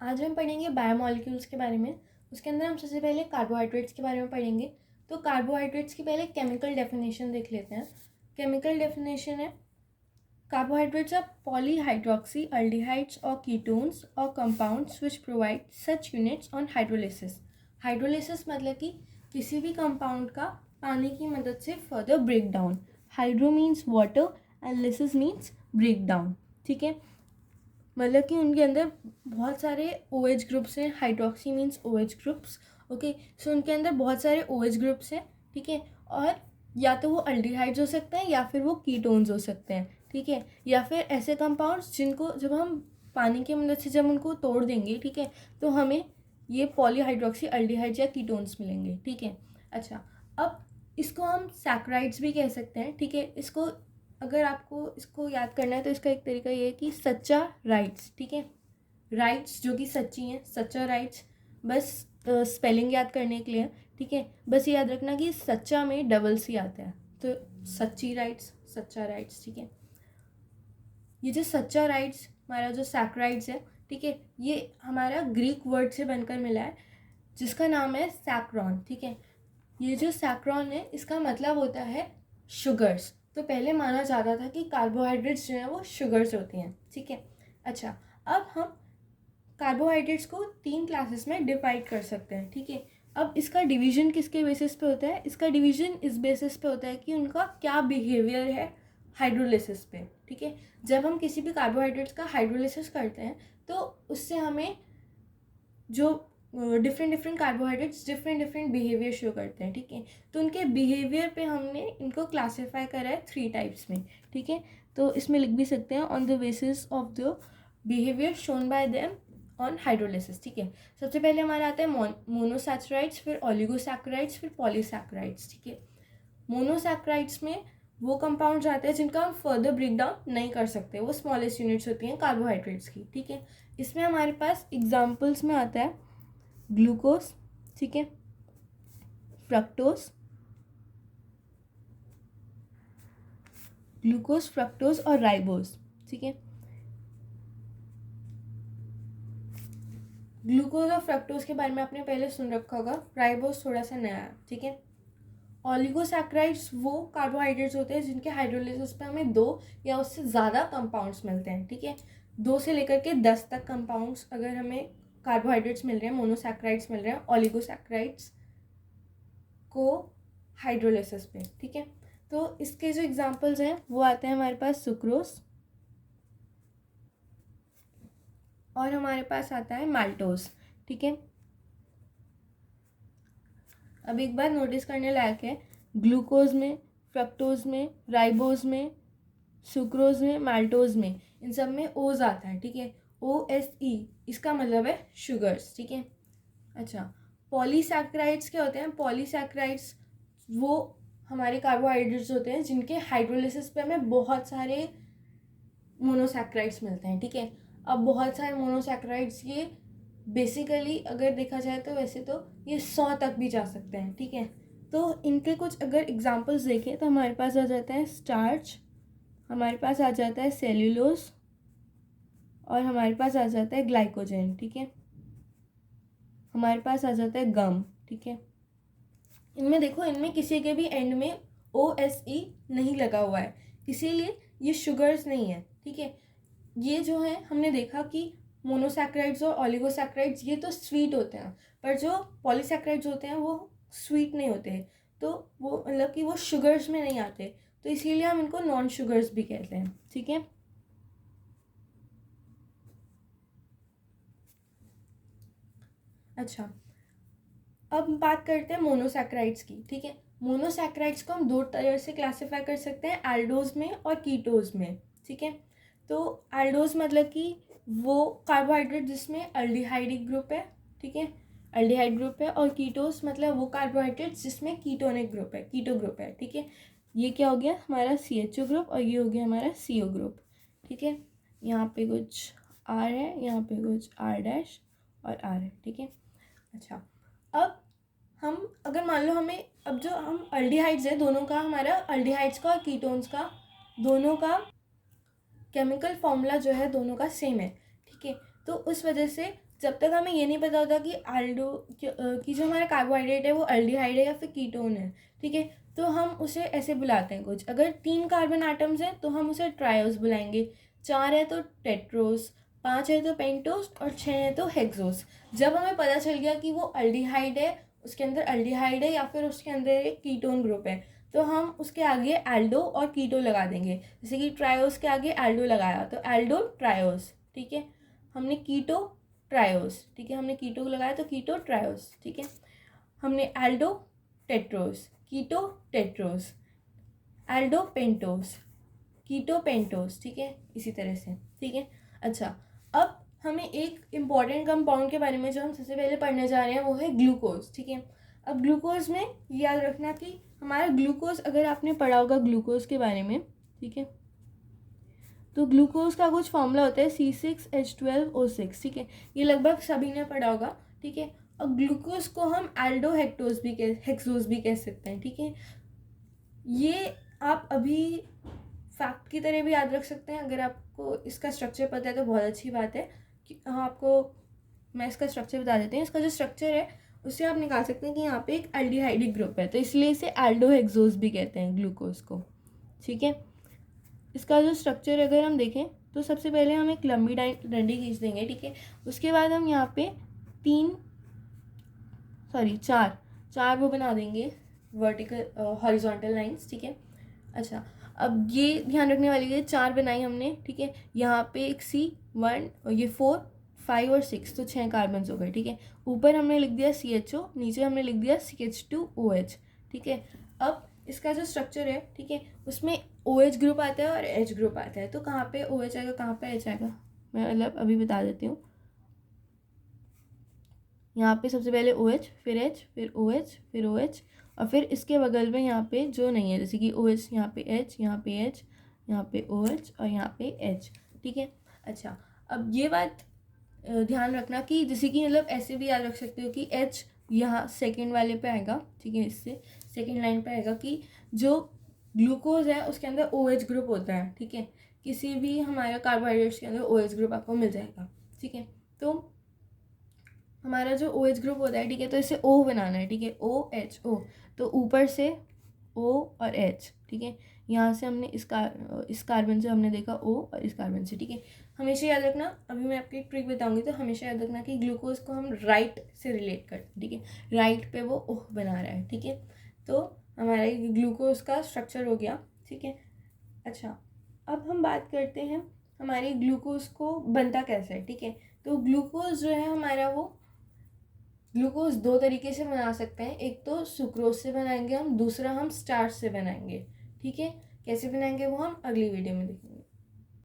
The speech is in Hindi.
आज हम पढ़ेंगे बायोमॉलिक्यूल्स के बारे में। उसके अंदर हम सबसे पहले कार्बोहाइड्रेट्स के बारे में पढ़ेंगे। तो कार्बोहाइड्रेट्स की पहले केमिकल डेफिनेशन देख लेते हैं। केमिकल डेफिनेशन है, कार्बोहाइड्रेट्स आर पॉलीहाइड्रोक्सी अल्डिहाइड्स और कीटोन्स और compounds which provide such units on hydrolysis. Hydrolysis मतलब कि किसी भी कंपाउंड का पानी की मदद से further break down. Hydro means water and lysis means break down. ठीक है, मतलब कि उनके अंदर बहुत सारे OH ग्रुप्स हैं। Hydroxy means OH groups. Okay, so उनके अंदर बहुत सारे OH ग्रुप्स हैं। ठीक है, और या तो वो अल्डिहाइड्स हो सकते हैं या फिर वो कीटोन्स हो सकते हैं। ठीक है, या फिर ऐसे कंपाउंड्स जिनको जब हम पानी की मदद से जब उनको तोड़ देंगे, ठीक है, तो हमें ये पॉलीहाइड्रोक्सी अल्डिहाइड्स या कीटोन्स मिलेंगे। ठीक है, अच्छा, अब इसको हम सैकराइड्स भी कह सकते हैं। ठीक है, इसको अगर आपको इसको याद करना है तो इसका एक तरीका ये है कि सच्चा राइट्स। ठीक है, राइट्स जो कि सच्ची हैं, सच्चा राइट्स, बस स्पेलिंग याद करने के लिए। ठीक है, बस ये याद रखना कि सच्चा में डबल सी आता है, तो सच्ची राइट्स, सच्चा राइट्स। ठीक है, ये जो सच्चा राइट्स हमारा जो सैकराइड्स है, ठीक है, ये हमारा ग्रीक वर्ड से बनकर मिला है जिसका नाम है सैक्रोन। ठीक है, ये जो सैक्रोन है इसका मतलब होता है शुगर्स। तो पहले माना जाता था कि कार्बोहाइड्रेट्स जो हैं वो शुगर्स होती हैं। ठीक है, अच्छा, अब हम कार्बोहाइड्रेट्स को 3 क्लासेस में डिवाइड कर सकते हैं। ठीक है, अब इसका डिवीजन किसके बेसिस पे होता है? इसका डिवीजन इस बेसिस पे होता है कि उनका क्या बिहेवियर है हाइड्रोलिसिस पे। ठीक है, जब हम किसी भी कार्बोहाइड्रेट्स का हाइड्रोलिसिस करते हैं तो उससे हमें जो different different carbohydrates different behaviour show करते हैं। ठीक है, तो उनके बिहेवियर पे हमने इनको क्लासीफाई करा है 3 टाइप्स में। ठीक है, तो इसमें लिख भी सकते हैं on the basis of the behaviour shown by them on hydrolysis. ठीक है, सबसे पहले हमारा आता है मोनोसैचराइड्स, फिर ओलिगोसैकेराइड्स, फिर पॉलीसैकेराइड्स। ठीक है, मोनोसैकेराइड्स में वो कंपाउंड्स आते हैं जिनका हम फर्दर ब्रेक डाउन नहीं कर सकते, वो स्मॉलेस्ट यूनिट्स होती हैं कार्बोहाइड्रेट्स की। ठीक है, इसमें हमारे पास एग्जाम्पल्स में आता है ग्लूकोज, ठीक है, फ्रक्टोज और राइबोज। ठीक है, ग्लूकोज और फ्रक्टोज के बारे में आपने पहले सुन रखा होगा, राइबोज थोड़ा सा नया है। ठीक है, ओलिगोसैकेराइड्स वो कार्बोहाइड्रेट्स होते हैं जिनके हाइड्रोलिसिस पे हमें 2 या उससे ज़्यादा कंपाउंड्स मिलते हैं। ठीक है, 2 से लेकर के 10 तक कंपाउंड्स अगर हमें कार्बोहाइड्रेट्स मिल रहे हैं, मोनोसैकेराइड्स मिल रहे हैं ओलिगोसैकेराइड्स को हाइड्रोलिसिस पे। ठीक है, तो इसके जो एग्जांपल्स हैं वो आते हैं हमारे पास सुक्रोज और हमारे पास आता है माल्टोज। ठीक है, अब एक बार नोटिस करने लायक है, ग्लूकोज में, फ्रक्टोज में, राइबोज में, सुक्रोज में, माल्टोज में, इन सब में ओज आता है। ठीक है, OSE, इसका मतलब है शुगर्स। ठीक है, अच्छा, पॉलीसैकेराइड्स क्या होते हैं? पॉलीसैकेराइड्स वो हमारे कार्बोहाइड्रेट्स होते हैं जिनके हाइड्रोलिसिस पे हमें बहुत सारे मोनोसैकेराइड्स मिलते हैं। ठीक है, अब बहुत सारे मोनोसैकेराइड्स ये बेसिकली अगर देखा जाए तो वैसे तो ये 100 तक भी जा सकते हैं। ठीक है, तो इनके कुछ अगर एग्जांपल्स देखें तो हमारे पास आ जाता है स्टार्च, हमारे पास आ जाता है सेल्यूलोज और हमारे पास आ जाता है ग्लाइकोजन। ठीक है, हमारे पास आ जाता है गम। ठीक है, इनमें देखो, इनमें किसी के भी एंड में OSE नहीं लगा हुआ है, इसीलिए ये शुगर्स नहीं है। ठीक है, ये जो है हमने देखा कि मोनोसैकेराइड्स और ओलिगोसैकेराइड्स ये तो स्वीट होते हैं, पर जो पॉलीसैकेराइड्स होते हैं वो स्वीट नहीं होते, तो वो मतलब कि वो शुगर्स में नहीं आते, तो इसीलिए हम इनको नॉन शुगर्स भी कहते हैं। ठीक है, अच्छा, अब बात करते हैं मोनोसैकेराइड्स की। ठीक है, मोनोसैकेराइड्स को हम 2 तरह से क्लासीफाई कर सकते हैं, एल्डोज में और कीटोज में। ठीक है, तो एल्डोज मतलब कि वो कार्बोहाइड्रेट जिसमें अल्डिहाइडिक ग्रुप है। ठीक है, अल्डिहाइड ग्रुप है, और कीटोस मतलब वो कार्बोहाइड्रेट जिसमें कीटोनिक ग्रुप है, कीटो ग्रुप है। ठीक है, ये क्या हो गया हमारा CHO ग्रुप और ये हो गया हमारा CO ग्रुप। ठीक है, यहाँ पे कुछ R है, यहाँ पे कुछ R' और R है। ठीक है, अच्छा, अब हम अगर मान लो हमें, अब जो हम अल्डिहाइड्स है दोनों का, हमारा अल्डिहाइड्स का और कीटोन्स का दोनों का केमिकल फॉर्मूला जो है दोनों का सेम है। ठीक है, तो उस वजह से जब तक हमें ये नहीं पता होता कि एल्डो कि जो हमारा कार्बोहाइड्रेट है वो एल्डिहाइड है या फिर कीटोन है, ठीक है, तो हम उसे ऐसे बुलाते हैं कुछ। अगर 3 कार्बन एटम्स हैं तो हम उसे ट्रायोस बुलाएंगे, 4 है तो टेट्रोस, 5 है तो पेंटोस और 6 है तो हेक्सोस। जब हमें पता चल गया कि वो एल्डिहाइड है, उसके अंदर एल्डिहाइड है या फिर उसके अंदर एक कीटोन ग्रुप है, तो हम उसके आगे एल्डो और कीटो लगा देंगे। जैसे कि ट्रायोस के आगे एल्डो लगाया तो एल्डो ट्रायोस, ठीक है। हमने कीटो ट्रायोस, ठीक है, हमने कीटो लगाया तो कीटो ट्रायोस, ठीक है। हमने एल्डो टेट्रोस, कीटो टेट्रोस, एल्डो पेंटोस, कीटो पेंटोस, ठीक है, इसी तरह से, ठीक है। अच्छा, अब हमें एक इम्पॉर्टेंट कंपाउंड के बारे में जो हम सबसे पहले पढ़ने जा रहे हैं वो है ग्लूकोज, ठीक है। अब ग्लूकोज में याद रखना कि हमारा ग्लूकोज, अगर आपने पढ़ा होगा ग्लूकोज के बारे में, ठीक है, तो ग्लूकोज का कुछ फॉर्मूला होता है C6H12O6, ठीक है, ये लगभग सभी ने पढ़ा होगा, ठीक है। और ग्लूकोज को हम एल्डो हेक्सोस भी कह सकते हैं, ठीक है। ये आप अभी फैक्ट की तरह भी याद रख सकते हैं। अगर आपको इसका स्ट्रक्चर पता है तो बहुत अच्छी बात है कि आपको मैं इसका स्ट्रक्चर बता देती हूँ। इसका जो स्ट्रक्चर है उससे आप निकाल सकते हैं कि यहाँ पे एक एल्डिहाइडिक ग्रुप है, तो इसलिए इसे एल्डोहेक्सोस भी कहते हैं ग्लूकोज को, ठीक है। इसका जो स्ट्रक्चर अगर हम देखें तो सबसे पहले हम एक लंबी डंडी खींच देंगे, ठीक है। उसके बाद हम यहाँ पे चार वो बना देंगे वर्टिकल हॉरिजॉन्टल लाइंस, ठीक है। अच्छा, अब ये ध्यान रखने वाली है, 4 बनाई हमने, ठीक है। यहाँ पे एक C1 और ये 4, 5 और 6, तो 6 कार्बन हो गए, ठीक है। ऊपर हमने लिख दिया CHO, नीचे हमने लिख दिया CH2OH, ठीक है। अब इसका जो स्ट्रक्चर है, ठीक है, उसमें OH ग्रुप आता है और H ग्रुप आता है। तो कहाँ पे OH आएगा, कहाँ पे H आएगा, मैं मतलब अभी बता देती हूँ। यहाँ पे सबसे पहले OH, फिर H, फिर OH, फिर OH, और फिर इसके बगल में यहाँ पे जो नहीं है, जैसे कि OH, यहाँ पे H, यहाँ पे H, यहाँ पे OH और यहाँ पे H, ठीक है। अच्छा, अब ये बात ध्यान रखना कि जैसे कि मतलब ऐसे भी याद रख सकते हो कि H यहाँ सेकेंड वाले पे आएगा, ठीक है, इससे सेकेंड लाइन पे आएगा कि जो ग्लूकोज है उसके अंदर OH ग्रुप होता है, ठीक है। किसी भी हमारे कार्बोहाइड्रेट्स के अंदर OH ग्रुप आपको मिल जाएगा, ठीक है। तो हमारा जो OH ग्रुप होता है, ठीक है, तो इसे O बनाना है, ठीक है, OHO, तो ऊपर से O और H, ठीक है। यहाँ से हमने इस कार्बन से हमने देखा O और इस कार्बन से, ठीक है। हमेशा याद रखना, अभी मैं आपको एक ट्रिक बताऊंगी, तो हमेशा याद रखना कि ग्लूकोज को हम राइट से रिलेट करते हैं, ठीक है, राइट पे वो OH बना रहा है, ठीक है। तो हमारा ग्लूकोज का स्ट्रक्चर हो गया, ठीक है। अच्छा, अब हम बात करते हैं हमारे ग्लूकोज को बनता कैसे है, ठीक है। तो ग्लूकोज जो है हमारा, वो ग्लूकोज 2 तरीके से बना सकते हैं। एक तो सुक्रोज से बनाएंगे हम, दूसरा हम स्टार्च से बनाएंगे, ठीक है। कैसे बनाएंगे वो हम अगली वीडियो में देखेंगे।